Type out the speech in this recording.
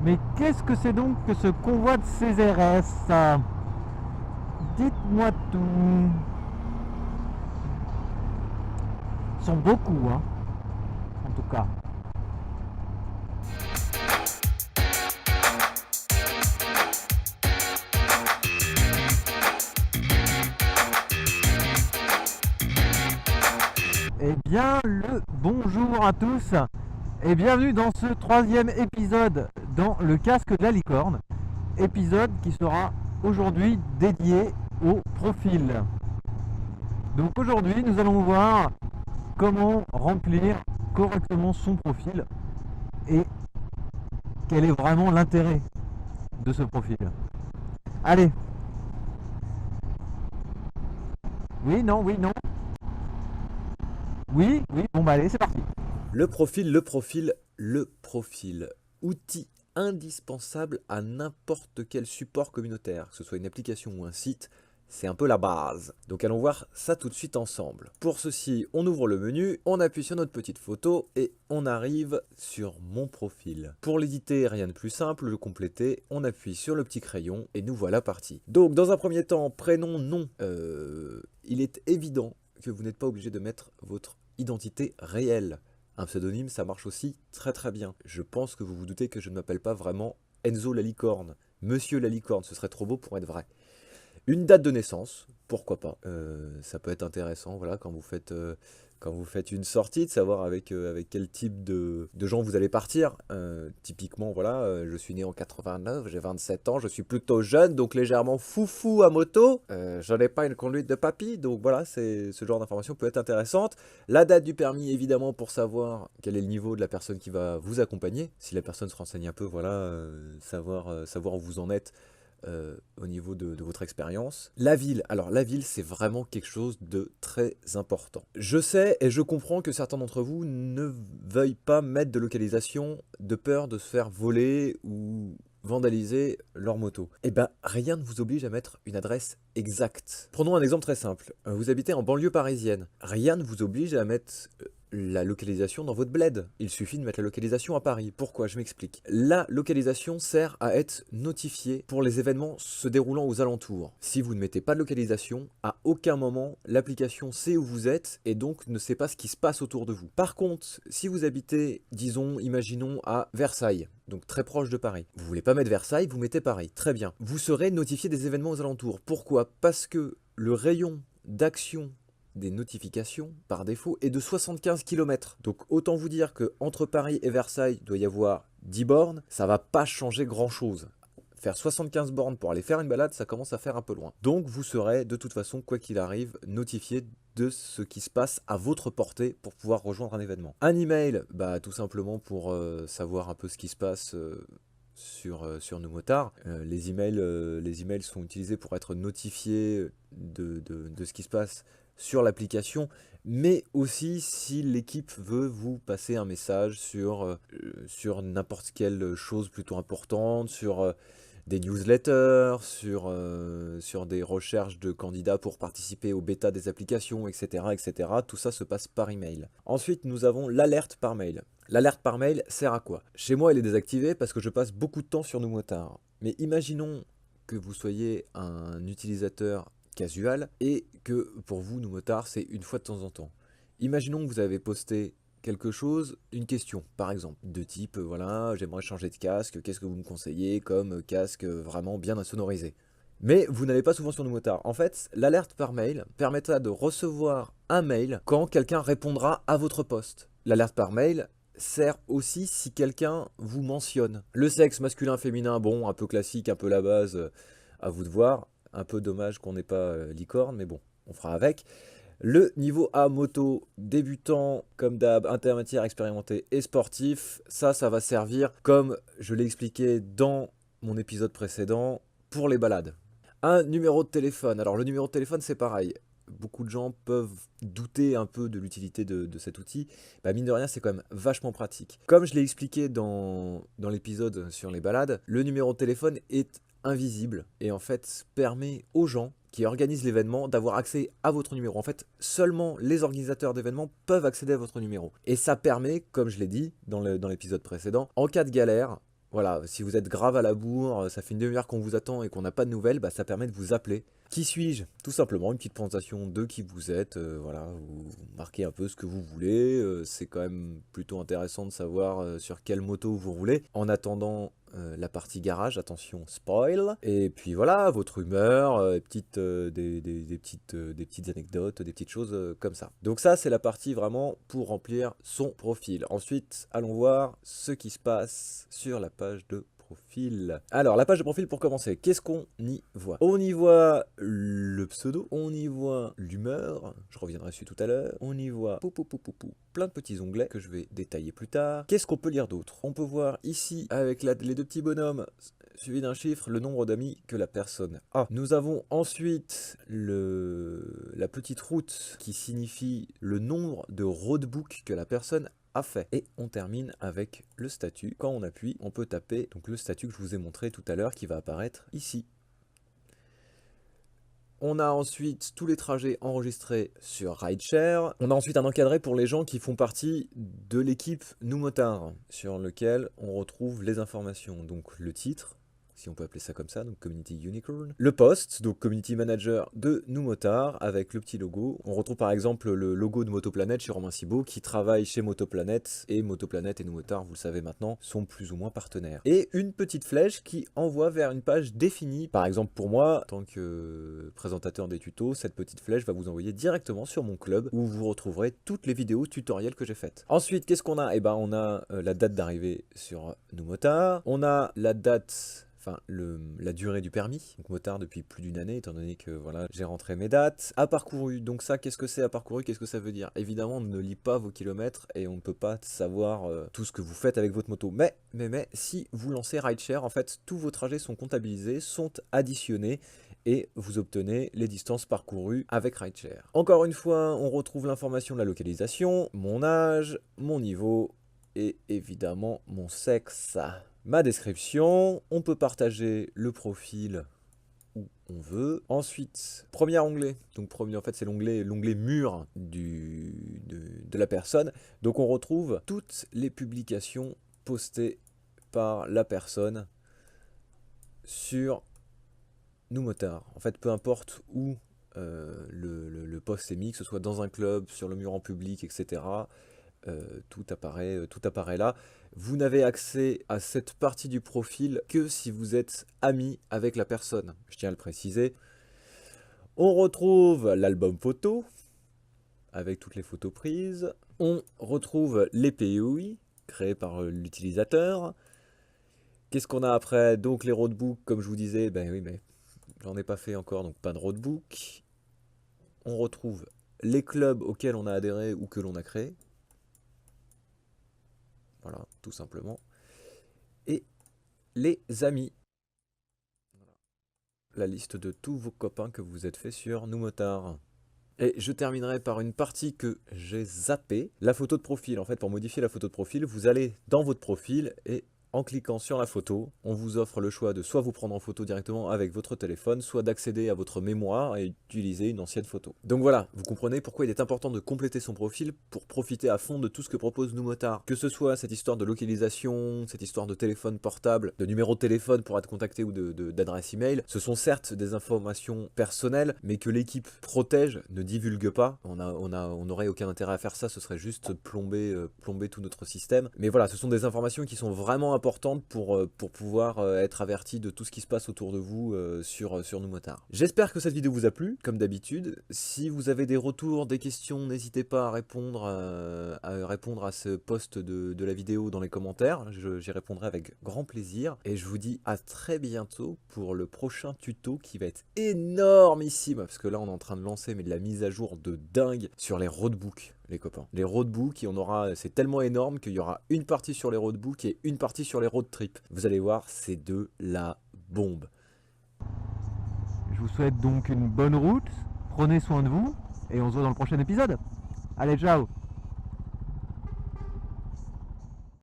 Mais qu'est-ce que c'est donc que ce convoi de CRS? Dites-moi tout. Ils sont beaucoup, hein, en tout cas. Eh bien, le bonjour à tous et bienvenue dans ce troisième épisode dans le casque de la licorne. Épisode qui sera aujourd'hui dédié au profil. Donc aujourd'hui, nous allons voir comment remplir correctement son profil et quel est vraiment l'intérêt de ce profil. Allez. Oui, non, oui, non. Oui, oui, bon bah allez, c'est parti. Le profil. Outil indispensable à n'importe quel support communautaire, que ce soit une application ou un site, c'est un peu la base. Donc allons voir ça tout de suite ensemble. Pour ceci, on ouvre le menu, on appuie sur notre petite photo et on arrive sur mon profil. Pour l'éditer, rien de plus simple, le compléter, on appuie sur le petit crayon et nous voilà partis. Donc dans un premier temps, prénom, nom. Il est évident que vous n'êtes pas obligé de mettre votre identité réelle. Un pseudonyme, ça marche aussi très très bien. Je pense que vous vous doutez que je ne m'appelle pas vraiment Enzo la licorne. Monsieur la licorne, ce serait trop beau pour être vrai. Une date de naissance, pourquoi pas. Ça peut être intéressant, voilà, quand vous faites une sortie, de savoir avec quel type de gens vous allez partir. Typiquement, voilà, je suis né en 89, j'ai 27 ans, je suis plutôt jeune, donc légèrement foufou à moto. Je n'ai pas une conduite de papy, donc voilà, ce genre d'information peut être intéressante. La date du permis, évidemment, pour savoir quel est le niveau de la personne qui va vous accompagner. Si la personne se renseigne un peu, voilà, savoir où vous en êtes. Au niveau de votre expérience. La ville, alors la ville c'est vraiment quelque chose de très important. Je sais et je comprends que certains d'entre vous ne veuillent pas mettre de localisation de peur de se faire voler ou vandaliser leur moto. Eh ben rien ne vous oblige à mettre une adresse exacte. Prenons un exemple très simple. Vous habitez en banlieue parisienne. Rien ne vous oblige à mettre la localisation dans votre bled. Il suffit de mettre la localisation à Paris. Pourquoi? Je m'explique. La localisation sert à être notifiée pour les événements se déroulant aux alentours. Si vous ne mettez pas de localisation, à aucun moment l'application sait où vous êtes et donc ne sait pas ce qui se passe autour de vous. Par contre, si vous habitez, disons, imaginons à Versailles, donc très proche de Paris, vous voulez pas mettre Versailles, vous mettez Paris. Très bien. Vous serez notifié des événements aux alentours. Pourquoi? Parce que le rayon d'action des notifications par défaut est de 75 km. Donc autant vous dire que entre Paris et Versailles, il doit y avoir 10 bornes, ça va pas changer grand chose. Faire 75 bornes pour aller faire une balade, ça commence à faire un peu loin. Donc vous serez de toute façon, quoi qu'il arrive, notifié de ce qui se passe à votre portée pour pouvoir rejoindre un événement. Un email, bah tout simplement pour savoir un peu ce qui se passe sur nos motards. Les emails sont utilisés pour être notifiés de ce qui se passe sur l'application, mais aussi si l'équipe veut vous passer un message sur n'importe quelle chose plutôt importante, sur des newsletters, sur des recherches de candidats pour participer au bêta des applications, etc., etc. Tout ça se passe par email. Ensuite, nous avons l'alerte par mail. L'alerte par mail sert à quoi? Chez moi, elle est désactivée parce que je passe beaucoup de temps sur nos motards. Mais imaginons que vous soyez un utilisateur casual et que pour vous, nous motards, c'est une fois de temps en temps. Imaginons que vous avez posté quelque chose, une question par exemple, de type voilà, j'aimerais changer de casque, qu'est-ce que vous me conseillez comme casque vraiment bien insonorisé? Mais vous n'allez pas souvent sur nos motards. En fait, l'alerte par mail permettra de recevoir un mail quand quelqu'un répondra à votre poste. L'alerte par mail sert aussi si quelqu'un vous mentionne. Le sexe masculin, féminin, bon, un peu classique, un peu la base, à vous de voir. Un peu dommage qu'on n'ait pas licorne, mais bon, on fera avec. Le niveau A moto, débutant comme d'hab, intermédiaire, expérimenté et sportif, ça va servir, comme je l'ai expliqué dans mon épisode précédent, pour les balades. Un numéro de téléphone. Alors le numéro de téléphone, c'est pareil. Beaucoup de gens peuvent douter un peu de l'utilité de cet outil. Bah mine de rien, c'est quand même vachement pratique. Comme je l'ai expliqué dans l'épisode sur les balades, le numéro de téléphone est invisible et en fait permet aux gens qui organisent l'événement d'avoir accès à votre numéro. En fait, seulement les organisateurs d'événements peuvent accéder à votre numéro. Et ça permet, comme je l'ai dit dans l'épisode précédent, en cas de galère, Voilà, si vous êtes grave à la bourre, ça fait une demi-heure qu'on vous attend et qu'on n'a pas de nouvelles, bah, ça permet de vous appeler. Qui suis-je? Tout simplement, une petite présentation de qui vous êtes, voilà, vous marquez un peu ce que vous voulez, c'est quand même plutôt intéressant de savoir sur quelle moto vous roulez. En attendant la partie garage, attention spoil, et puis voilà, votre humeur, des petites anecdotes, des petites choses comme ça. Donc ça c'est la partie vraiment pour remplir son profil. Ensuite, allons voir ce qui se passe sur la page de profil. Alors, la page de profil pour commencer, qu'est-ce qu'on y voit? On y voit le pseudo, on y voit l'humeur, je reviendrai dessus tout à l'heure, on y voit plein de petits onglets que je vais détailler plus tard. Qu'est-ce qu'on peut lire d'autre? On peut voir ici, avec les deux petits bonhommes, suivi d'un chiffre, le nombre d'amis que la personne a. Nous avons ensuite la petite route qui signifie le nombre de roadbooks que la personne a fait. Et on termine avec le statut. Quand on appuie, on peut taper donc le statut que je vous ai montré tout à l'heure qui va apparaître ici. On a ensuite tous les trajets enregistrés sur Rideshare. On a ensuite un encadré pour les gens qui font partie de l'équipe Nous Motards, sur lequel on retrouve les informations. Donc le titre, si on peut appeler ça comme ça, donc Community Unicorn. Le poste, donc Community Manager de Nous Motards, avec le petit logo. On retrouve par exemple le logo de Motoplanet chez Romain Cibot, qui travaille chez Motoplanet, et Motoplanet et Nous Motards, vous le savez maintenant, sont plus ou moins partenaires. Et une petite flèche qui envoie vers une page définie. Par exemple pour moi, en tant que présentateur des tutos, cette petite flèche va vous envoyer directement sur mon club, où vous retrouverez toutes les vidéos tutoriels que j'ai faites. Ensuite, qu'est-ce qu'on a? Eh ben on a la date d'arrivée sur Nous Motards, on a la date... Enfin, la durée du permis, donc motard depuis plus d'une année, étant donné que voilà, j'ai rentré mes dates. À parcouru, donc ça, qu'est-ce que c'est à parcouru? Qu'est-ce que ça veut dire? Évidemment, on ne lit pas vos kilomètres et on ne peut pas savoir tout ce que vous faites avec votre moto. Mais, si vous lancez Rideshare, en fait, tous vos trajets sont comptabilisés, sont additionnés et vous obtenez les distances parcourues avec Rideshare. Encore une fois, on retrouve l'information de la localisation, mon âge, mon niveau et évidemment mon sexe. Ma description, on peut partager le profil où on veut. Ensuite, premier onglet, donc premier en fait c'est l'onglet mur de la personne. Donc on retrouve toutes les publications postées par la personne sur Nous Motards. En fait, peu importe où le post est mis, que ce soit dans un club, sur le mur en public, etc. Tout apparaît là. Vous n'avez accès à cette partie du profil que si vous êtes ami avec la personne. Je tiens à le préciser. On retrouve l'album photo avec toutes les photos prises. On retrouve les POI créés par l'utilisateur. Qu'est-ce qu'on a après? Donc les roadbooks, comme je vous disais, ben oui, mais j'en ai pas fait encore, donc pas de roadbook. On retrouve les clubs auxquels on a adhéré ou que l'on a créé. Voilà, tout simplement. Et les amis. Voilà. La liste de tous vos copains que vous êtes fait sur Nous Motards. Et je terminerai par une partie que j'ai zappée. La photo de profil. En fait, pour modifier la photo de profil, vous allez dans votre profil et en cliquant sur la photo, on vous offre le choix de soit vous prendre en photo directement avec votre téléphone, soit d'accéder à votre mémoire et utiliser une ancienne photo. Donc voilà, vous comprenez pourquoi il est important de compléter son profil pour profiter à fond de tout ce que propose Nous Motards. Que ce soit cette histoire de localisation, cette histoire de téléphone portable, de numéro de téléphone pour être contacté ou d'adresse email, ce sont certes des informations personnelles, mais que l'équipe protège, ne divulgue pas. On n'aurait aucun intérêt à faire ça, ce serait juste plomber tout notre système. Mais voilà, ce sont des informations qui sont vraiment importantes pour pouvoir être averti de tout ce qui se passe autour de vous sur Nous Motards. J'espère que cette vidéo vous a plu, comme d'habitude. Si vous avez des retours, des questions, n'hésitez pas à répondre à ce post de la vidéo dans les commentaires. J'y répondrai avec grand plaisir. Et je vous dis à très bientôt pour le prochain tuto qui va être énormissime. Parce que là, on est en train de lancer de la mise à jour de dingue sur les roadbooks. Les copains. Les roadbooks, c'est tellement énorme qu'il y aura une partie sur les roadbooks et une partie sur les road trips. Vous allez voir, c'est de la bombe. Je vous souhaite donc une bonne route, prenez soin de vous, et on se voit dans le prochain épisode. Allez, ciao!